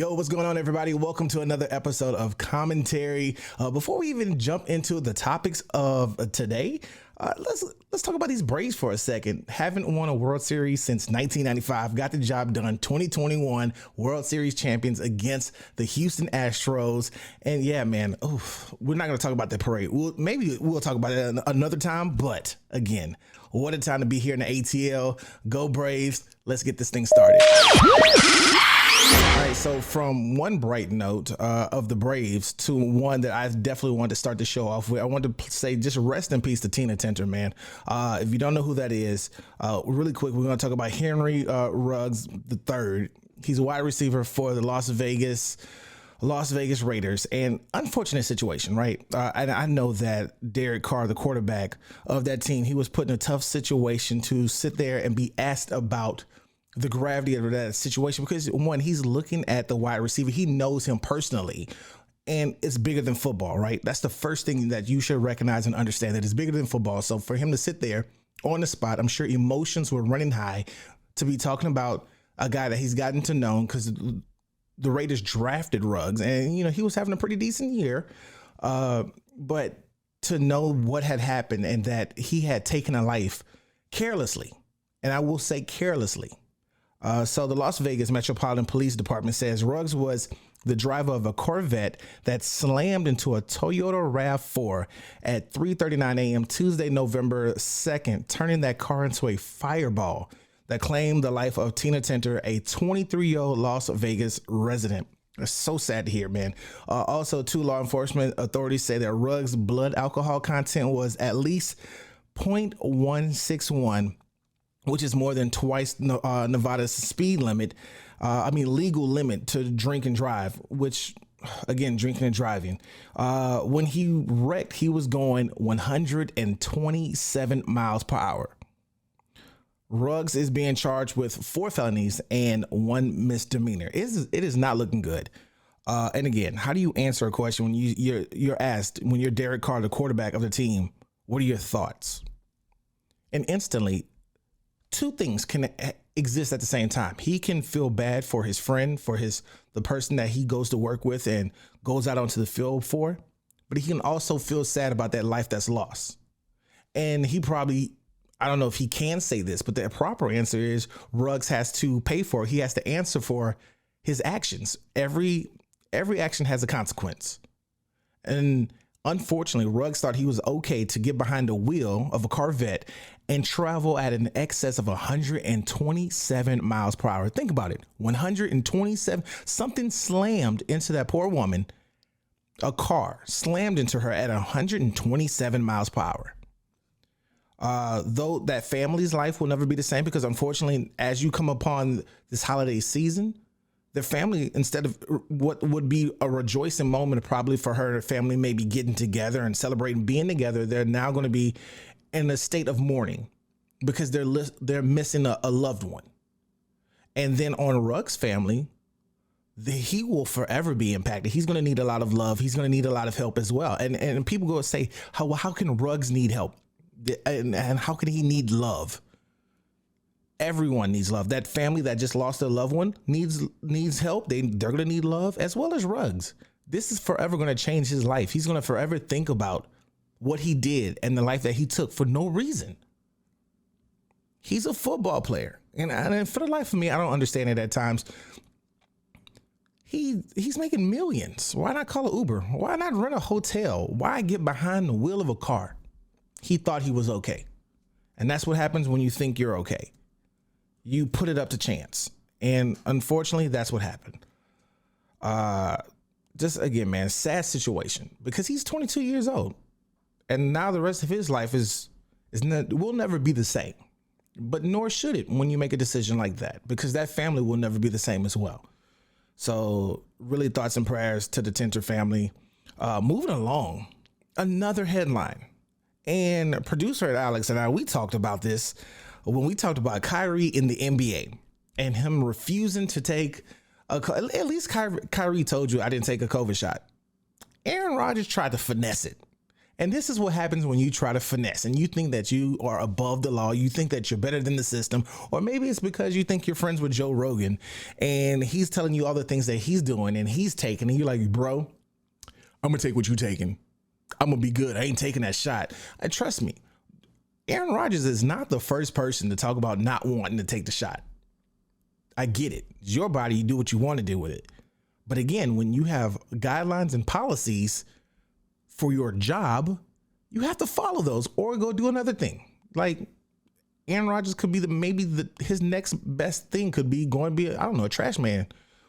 Yo, what's going on, everybody? Welcome to another episode of Commentary. Before we even jump into the topics of today, let's talk about these Braves for a second. Haven't won a World Series since 1995. Got the job done. 2021 World Series champions against the Houston Astros. And yeah, man, we're not going to talk about the parade. Maybe we'll talk about it another time. But again, what a time to be here in the ATL. Go Braves. Let's get this thing started. All right, so from one bright note of the Braves to one that I definitely wanted to start the show off with, I wanted to say just rest in peace to Tina Tintor, man. If you don't know who that is, really quick, we're going to talk about Henry Ruggs III. He's a wide receiver for the Las Vegas Raiders, and unfortunate situation, right? And I know that Derek Carr, the quarterback of that team, he was put in a tough situation to sit there and be asked about the gravity of that situation, because one, he's looking at the wide receiver. He knows him personally, and it's bigger than football, right? That's the first thing that you should recognize and understand, that it's bigger than football. So for him to sit there on the spot, I'm sure emotions were running high to be talking about a guy that he's gotten to know, because the Raiders drafted Ruggs, and he was having a pretty decent year. But to know what had happened and that he had taken a life carelessly, and I will say carelessly. So the Las Vegas Metropolitan Police Department says Ruggs was the driver of a Corvette that slammed into a Toyota RAV4 at 3:39 a.m. Tuesday, November 2nd, turning that car into a fireball that claimed the life of Tina Tintor, a 23-year-old Las Vegas resident. It's so sad to hear, man. Also, two law enforcement authorities say that Ruggs' blood alcohol content was at least 0.161, which is more than twice Nevada's speed limit. Legal limit to drink and drive, which, again, drinking and driving. When he wrecked, he was going 127 miles per hour. Ruggs is being charged with 4 felonies and 1 misdemeanor. It is not looking good. And again, how do you answer a question when you're asked, when you're Derek Carr, the quarterback of the team, what are your thoughts? And instantly, two things can exist at the same time. He can feel bad for his friend, for the person that he goes to work with and goes out onto the field for, but he can also feel sad about that life that's lost. And he probably, I don't know if he can say this, but the proper answer is Ruggs has to pay for it. He has to answer for his actions. Every action has a consequence. And unfortunately, Ruggs thought he was okay to get behind the wheel of a Corvette and travel at an excess of 127 miles per hour. Think about it. 127. Something slammed into that poor woman. A car slammed into her at 127 miles per hour. Though that family's life will never be the same, because unfortunately, as you come upon this holiday season, their family, instead of what would be a rejoicing moment probably for her family, maybe getting together and celebrating being together, they're now going to be in a state of mourning because they're missing a loved one. And then on Ruggs' family, he will forever be impacted. He's going to need a lot of love. He's going to need a lot of help as well. And people go and say, how can Ruggs need help? And how can he need love? Everyone needs love. That family that just lost their loved one needs help. They're going to need love, as well as Ruggs. This is forever going to change his life. He's going to forever think about what he did and the life that he took for no reason. He's a football player. And for the life of me, I don't understand it at times. He's making millions. Why not call an Uber? Why not rent a hotel? Why get behind the wheel of a car? He thought he was okay. And that's what happens when you think you're okay. You put it up to chance. And unfortunately, that's what happened. Just again, man, sad situation, because he's 22 years old. And now the rest of his life will never be the same. But nor should it when you make a decision like that, because that family will never be the same as well. So really thoughts and prayers to the Tintor family. Moving along, another headline. And producer Alex and I, we talked about this when we talked about Kyrie in the NBA and him refusing to take at least Kyrie told you, I didn't take a COVID shot. Aaron Rodgers tried to finesse it And this is what happens when you try to finesse and you think that you are above the law. You think that you're better than the system. Or maybe it's because you think you're friends with Joe Rogan and he's telling you all the things that he's doing and he's taking. And you're like, bro, I'm going to take what you're taking. I'm going to be good. I ain't taking that shot. Trust me. Aaron Rodgers is not the first person to talk about not wanting to take the shot. I get it. It's your body. You do what you want to do with it. But again, when you have guidelines and policies for your job, you have to follow those or go do another thing. Like Aaron Rodgers could be his next best thing could be going to be, a trash man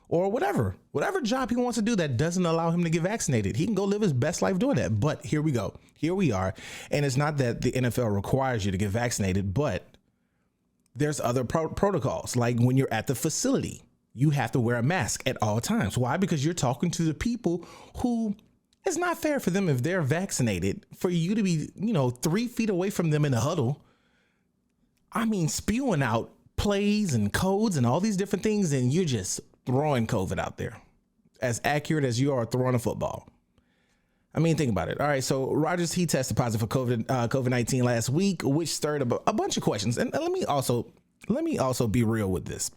or whatever job he wants to do that doesn't allow him to get vaccinated. He can go live his best life doing that. But here we go. Here we are. And it's not that the NFL requires you to get vaccinated, but there's other protocols. Like when you're at the facility, you have to wear a mask at all times. Why? Because you're talking to the people who it's not fair for them if they're vaccinated for you to be, 3 feet away from them in a huddle. I mean, spewing out plays and codes and all these different things. And you're just throwing COVID out there as accurate as you are throwing a football. I mean, think about it. All right. So Rodgers, he tested positive for COVID-19 last week, which stirred up a bunch of questions. And let me also be real with this.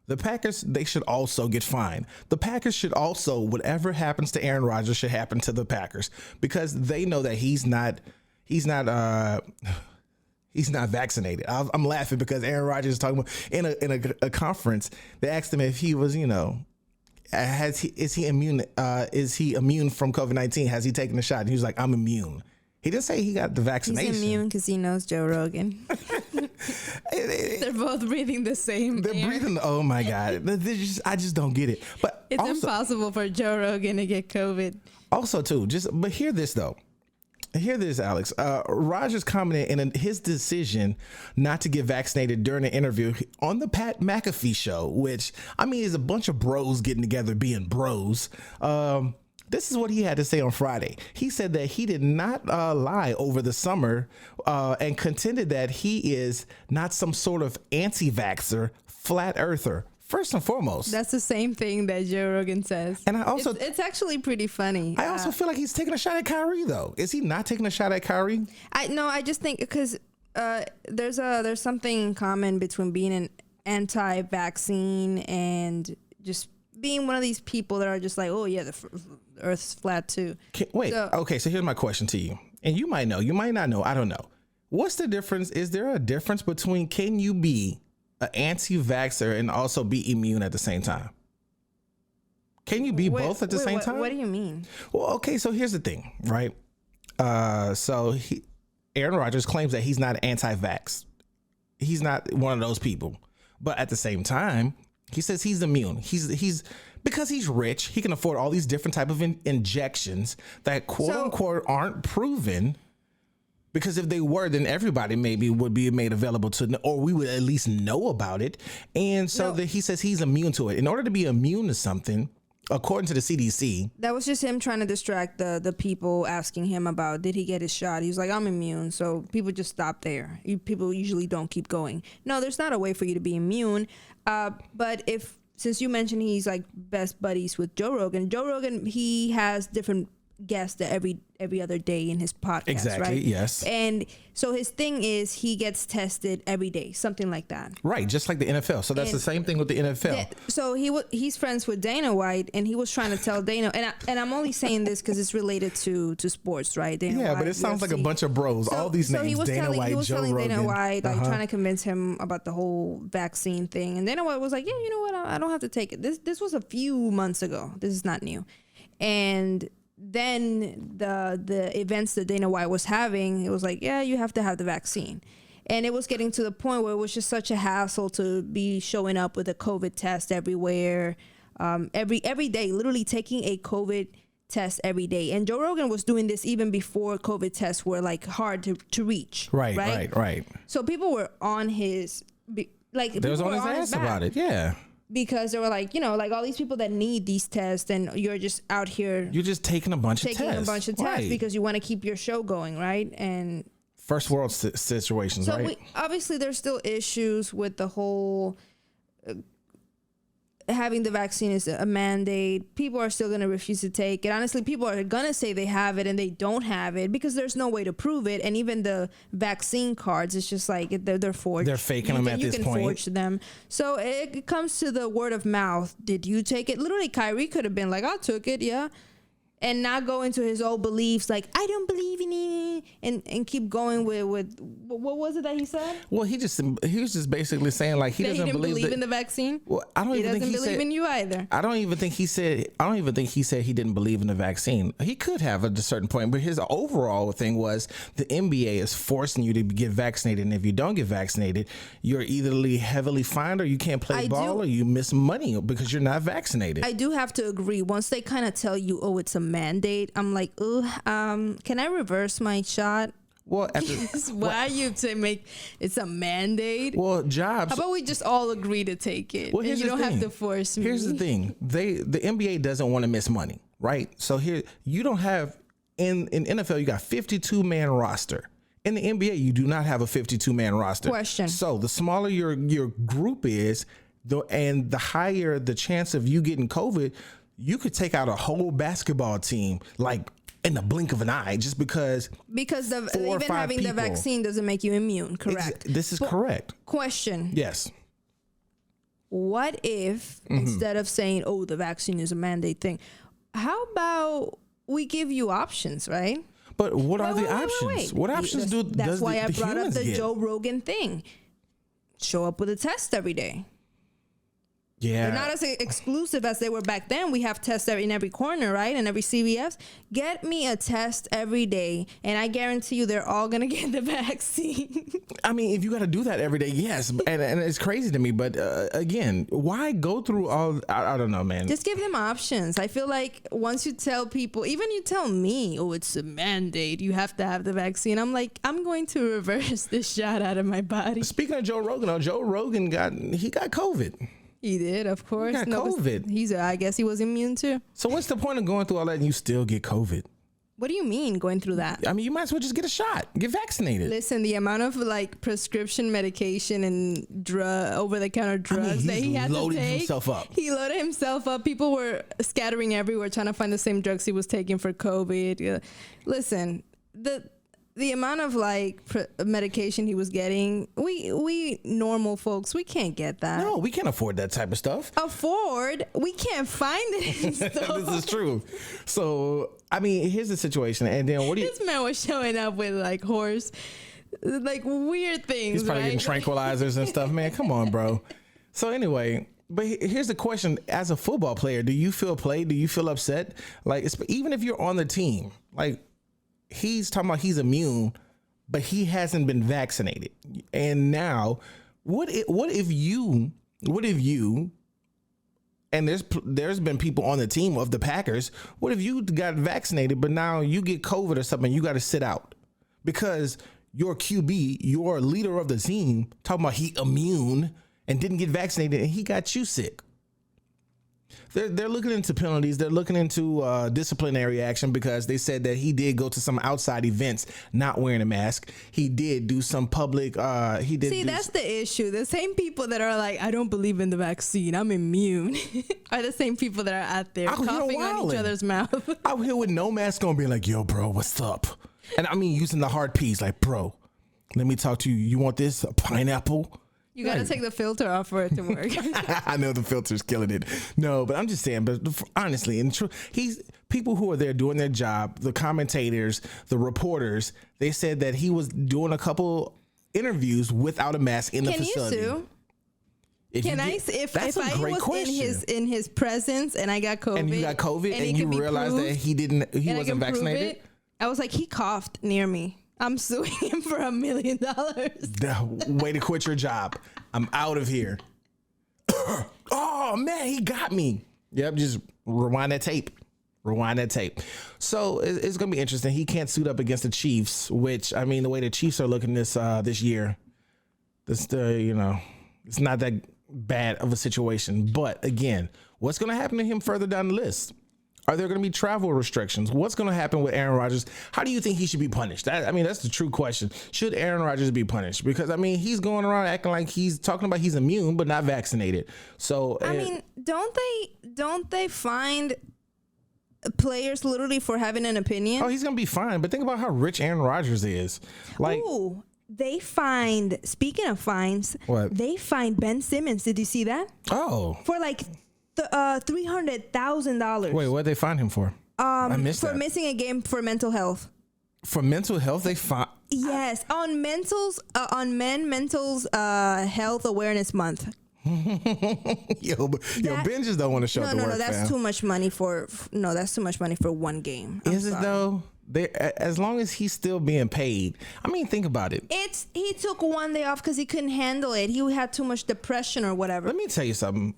The Packers, they should also get fined. The Packers should also, whatever happens to Aaron Rodgers should happen to the Packers because they know that he's not vaccinated. I'm laughing because Aaron Rodgers is talking about in a conference. They asked him if he was, is he immune? Is he immune from COVID-19? Has he taken the shot? And he was like, I'm immune. He didn't say he got the vaccination. He's immune because he knows Joe Rogan. They're both breathing the same They're air. Breathing. Oh my God. I just don't get it. But it's also impossible for Joe Rogan to get COVID. Also too, but hear this though. Hear this, Alex. Rodgers commented in his decision not to get vaccinated during an interview on the Pat McAfee show, which, I mean, is a bunch of bros getting together being bros. This is what he had to say on Friday. He said that he did not lie over the summer and contended that he is not some sort of anti-vaxxer, flat earther. First and foremost, that's the same thing that Joe Rogan says. And I also, it's actually pretty funny. I also feel like he's taking a shot at Kyrie, though. Is he not taking a shot at Kyrie? I just think because there's something in common between being an anti-vaccine and just being one of these people that are just like, oh yeah, the Earth's flat too. Okay, so here's my question to you, and you might know, you might not know, I don't know. What's the difference? Is there a difference between can you be an anti-vaxxer and also be immune at the same time? Can you be both at the same time? What do you mean? Well, okay, so here's the thing, right? Aaron Rodgers claims that he's not anti-vax. He's not one of those people. But at the same time, he says he's immune. He's because he's rich, he can afford all these different type of injections that quote unquote aren't proven. Because if they were, then everybody maybe would be made available to, or we would at least know about it. And so he says he's immune to it. In order to be immune to something, according to the CDC. That was just him trying to distract the people asking him about, did he get his shot? He was like, I'm immune. So people just stop there. People usually don't keep going. No, there's not a way for you to be immune. But since you mentioned he's like best buddies with Joe Rogan, he has different guest every other day in his podcast. Exactly, right? Yes. And so his thing is he gets tested every day, something like that. Right, just like the NFL. So that's the same thing with the NFL. So he's friends with Dana White, and he was trying to tell Dana, and I'm only saying this because it's related to sports, right? Dana White, but it sounds UFC. like a bunch of bros. All these names, Dana White, he was Joe telling Rogan. Dana White, like trying to convince him about the whole vaccine thing, and Dana White was like, yeah, you know what, I don't have to take it. This was a few months ago. This is not new. And then the events that Dana White was having, it was like, yeah, you have to have the vaccine. And it was getting to the point where it was just such a hassle to be showing up with a COVID test everywhere, every day, literally taking a COVID test every day. And Joe Rogan was doing this even before COVID tests were like hard to reach. Right. So people were on his, like, they was on his ass about it. Yeah. Because they were like, like all these people that need these tests, and you're just out here. You're just taking a bunch of tests. Right. Because you want to keep your show going, right? And first world situations, right? Obviously, there's still issues with the whole having the vaccine is a mandate. People are still going to refuse to take it. Honestly, people are going to say they have it and they don't have it because there's no way to prove it. And even the vaccine cards, it's just like they're forged. They're faking them at this point. You can forge them. So it comes to the word of mouth. Did you take it? Literally, Kyrie could have been like, I took it, yeah. And not go into his old beliefs like, I don't believe in it, and keep going with what was it that he said? Well, he was just basically saying like he doesn't believe in the vaccine. Well, I don't even think he believe in you either. I don't even think he said he didn't believe in the vaccine. He could have at a certain point, but his overall thing was the NBA is forcing you to get vaccinated, and if you don't get vaccinated, you're either heavily fined or you can't play ball or you miss money because you're not vaccinated. I do have to agree. Once they kind of tell you, oh, it's a mandate, I'm like, can I reverse my shot? Well, why you to make it's a mandate? Well, jobs. How about we just all agree to take it? Well, and you don't have to force me. Here's the thing: the NBA doesn't want to miss money, right? So here you don't have in NFL you got 52-man roster. In the NBA, you do not have a 52-man roster. Question. So the smaller your group is, and the higher the chance of you getting COVID, you could take out a whole basketball team like in the blink of an eye just because even having the vaccine doesn't make you immune, correct? This is correct. Question. Yes. What if instead of saying, oh, the vaccine is a mandate thing, how about we give you options, right? But what are the options? Wait. What options That's why I brought up the get? Joe Rogan thing. Show up with a test every day. Yeah. They're not as exclusive as they were back then. We have tests in every corner, right? And every CVS. Get me a test every day, and I guarantee you they're all going to get the vaccine. I mean, if you got to do that every day, yes. And it's crazy to me. But again, why go through all, I don't know, man. Just give them options. I feel like once you tell people, even you tell me, oh, it's a mandate, you have to have the vaccine. I'm like, I'm going to reverse this shot out of my body. Speaking of Joe Rogan, Joe Rogan got COVID. He did, of course. He got COVID. I guess he was immune too. So what's the point of going through all that and you still get COVID? What do you mean going through that? I mean, you might as well just get a shot, get vaccinated. Listen, the amount of like prescription medication and over-the-counter drugs that he had to take. He loaded himself up. People were scattering everywhere trying to find the same drugs he was taking for COVID. Yeah. Listen, the amount of like medication he was getting, we normal folks, we can't get that. No, we can't afford that type of stuff. We can't find it. This is true. So, I mean, here's the situation. And then this man was showing up with like like weird things. He's probably getting tranquilizers and stuff. Man, come on, bro. So anyway, but here's the question. As a football player, do you feel played? Do you feel upset? Like, even if you're on the team, like, he's talking about he's immune, but he hasn't been vaccinated. And now, what if you, and there's been people on the team of the Packers, what if you got vaccinated, but now you get COVID or something, you got to sit out because your QB, your leader of the team, talking about he immune and didn't get vaccinated and he got you sick. They're looking into penalties. They're looking into disciplinary action because they said that he did go to some outside events not wearing a mask. He did do some public. That's the issue. The same people that are like, I don't believe in the vaccine, I'm immune, are the same people that are out there coughing on each other's mouth. Out here with no mask on, being like, yo, bro, what's up? And I mean, using the hard P's, like, bro, let me talk to you. You want this? A pineapple? You got to take the filter off for it to work. I know the filter's killing it. No, but I'm just saying, but honestly, in truth, people who are there doing their job, the commentators, the reporters, they said that he was doing a couple interviews without a mask in the facility. Can you sue? If I was in his presence and I got COVID, and you got COVID and you realized that he wasn't vaccinated? I was like, he coughed near me. I'm suing him for $1 million. Way to quit your job. I'm out of here. Oh, man, he got me. Yep, just rewind that tape. So it's going to be interesting. He can't suit up against the Chiefs, which, I mean, the way the Chiefs are looking this year, it's not that bad of a situation. But, again, what's going to happen to him further down the list? Are there going to be travel restrictions? What's going to happen with Aaron Rodgers? How do you think he should be punished? That's the true question. Should Aaron Rodgers be punished? Because, he's going around acting like he's talking about he's immune, but not vaccinated. So, don't they find players literally for having an opinion? Oh, he's going to be fine. But think about how rich Aaron Rodgers is. Ooh, speaking of fines, what? They fined Ben Simmons. Did you see that? Oh. For $300,000. Wait, what did they fine him for? I missed that. For missing a game for mental health. For mental health, they fine. Yes, on mental's health awareness month. Yo, Ben just don't want to show up to work. No, that's too much money for one game. Is it though? As long as he's still being paid. Think about it. He took one day off because he couldn't handle it. He had too much depression or whatever. Let me tell you something.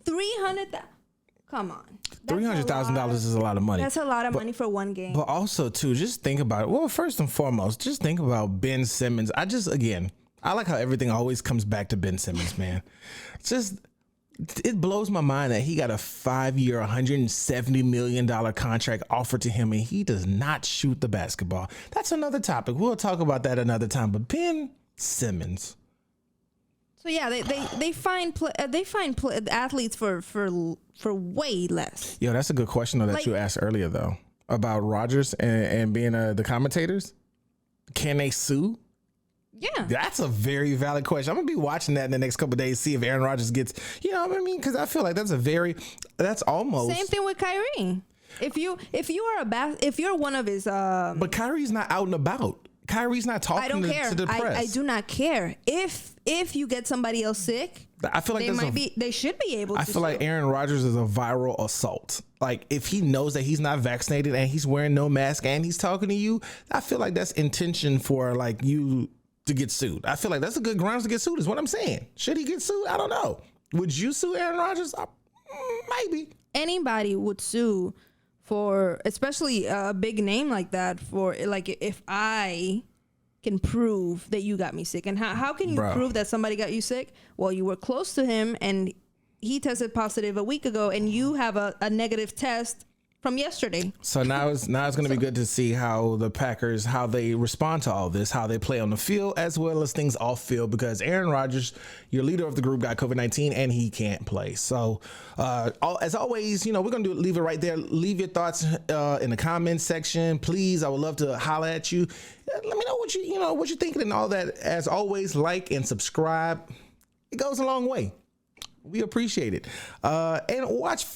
Come on. $300,000 is a lot of money. That's a lot of money for one game. But also, too, just think about it. Well, first and foremost, just think about Ben Simmons. I like how everything always comes back to Ben Simmons, man. It blows my mind that he got a 5-year, $170 million contract offered to him, and he does not shoot the basketball. That's another topic. We'll talk about that another time. But Ben Simmons. So yeah, they find athletes for way less. Yo, that's a good question though that you asked earlier though about Rodgers and being the commentators. Can they sue? Yeah, that's a very valid question. I'm gonna be watching that in the next couple of days, see if Aaron Rodgers gets. You know what I mean? Because I feel like that's almost same thing with Kyrie. If you're one of his, but Kyrie's not out and about. Kyrie's not talking I don't care. to the press. I do not care. If you get somebody else sick, I feel like they should be able to. I feel like Aaron Rodgers is a viral assault. Like if he knows that he's not vaccinated and he's wearing no mask and he's talking to you, I feel like that's intention for like you to get sued. I feel like that's a good grounds to get sued is what I'm saying. Should he get sued? I don't know. Would you sue Aaron Rodgers? Maybe. Anybody would sue for, especially a big name like that, for like if I can prove that you got me sick. And how can you prove that somebody got you sick? Well, you were close to him and he tested positive a week ago and you have a negative test from yesterday. So now it's going to be good to see how the Packers, how they respond to all this, how they play on the field as well as things off field, because Aaron Rodgers, your leader of the group, got COVID-19 and he can't play. So as always, we're going to leave it right there. Leave your thoughts in the comments section, please. I would love to holler at you. Let me know what you're thinking and all that. As always, like and subscribe. It goes a long way. We appreciate it. And watch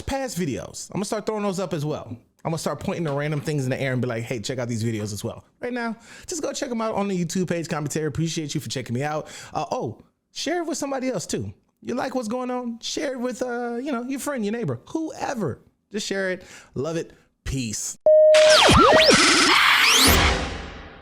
past videos. I'm going to start throwing those up as well. I'm going to start pointing to random things in the air and be like, hey, check out these videos as well. Right now, just go check them out on the YouTube page, Commentary. Appreciate you for checking me out. Share it with somebody else too. You like what's going on? Share it with, your friend, your neighbor, whoever. Just share it. Love it. Peace.